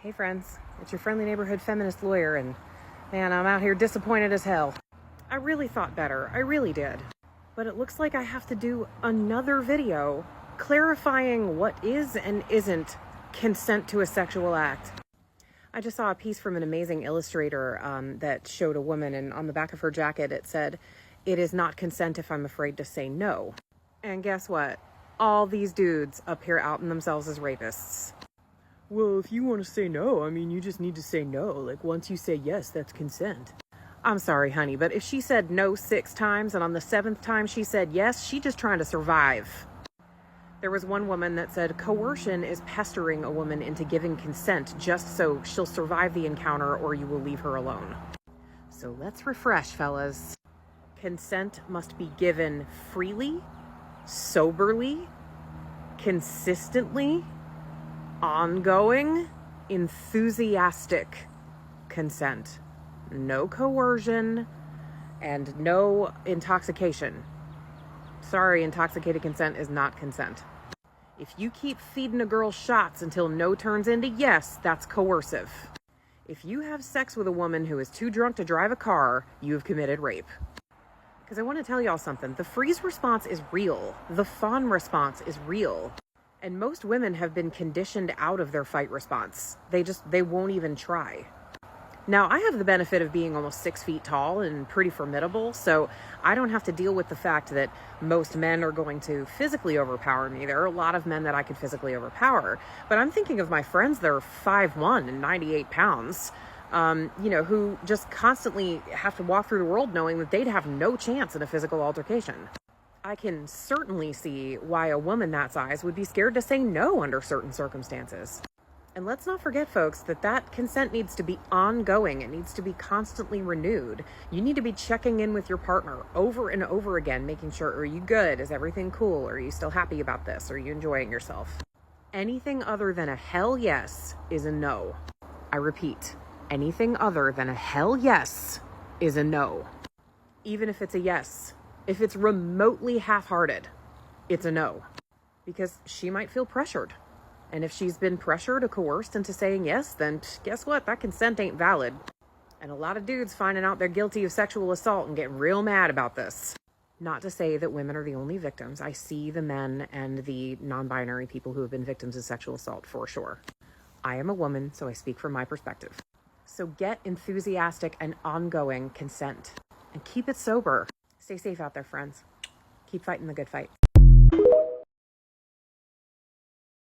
Hey friends, it's your friendly neighborhood feminist lawyer, and man, I'm out here disappointed as hell. I really thought better, I really did. But it looks like I have to do another video clarifying what is and isn't consent to a sexual act. I just saw a piece from an amazing illustrator that showed a woman, and on the back of her jacket it said, "It is not consent if I'm afraid to say no." And guess what? All these dudes up here outing themselves as rapists. Well, if you want to say no, you just need to say no. Like, once you say yes, that's consent. I'm sorry, honey, but if she said no 6 times and on the 7th time she said yes, she's just trying to survive. There was one woman that said coercion is pestering a woman into giving consent just so she'll survive the encounter or you will leave her alone. So let's refresh, fellas. Consent must be given freely, soberly, consistently, ongoing, enthusiastic consent. No coercion and no intoxication. Sorry, intoxicated consent is not consent. If you keep feeding a girl shots until no turns into yes, that's coercive. If you have sex with a woman who is too drunk to drive a car, you have committed rape. Because I want to tell y'all something. The freeze response is real. The fawn response is real. And most women have been conditioned out of their fight response. They won't even try. Now, I have the benefit of being almost 6 feet tall and pretty formidable, so I don't have to deal with the fact that most men are going to physically overpower me. There are a lot of men that I could physically overpower, but I'm thinking of my friends that are 5'1" and 98 pounds, who just constantly have to walk through the world knowing that they'd have no chance in a physical altercation. I can certainly see why a woman that size would be scared to say no under certain circumstances. And let's not forget, folks, that consent needs to be ongoing. It needs to be constantly renewed. You need to be checking in with your partner over and over again, making sure, are you good? Is everything cool? Are you still happy about this? Are you enjoying yourself? Anything other than a hell yes is a no. I repeat, anything other than a hell yes is a no. Even if it's a yes. If it's remotely half-hearted, it's a no. Because she might feel pressured. And if she's been pressured or coerced into saying yes, then guess what? That consent ain't valid. And a lot of dudes finding out they're guilty of sexual assault and getting real mad about this. Not to say that women are the only victims. I see the men and the non-binary people who have been victims of sexual assault for sure. I am a woman, so I speak from my perspective. So get enthusiastic and ongoing consent. And keep it sober. Stay safe out there, friends. Keep fighting the good fight.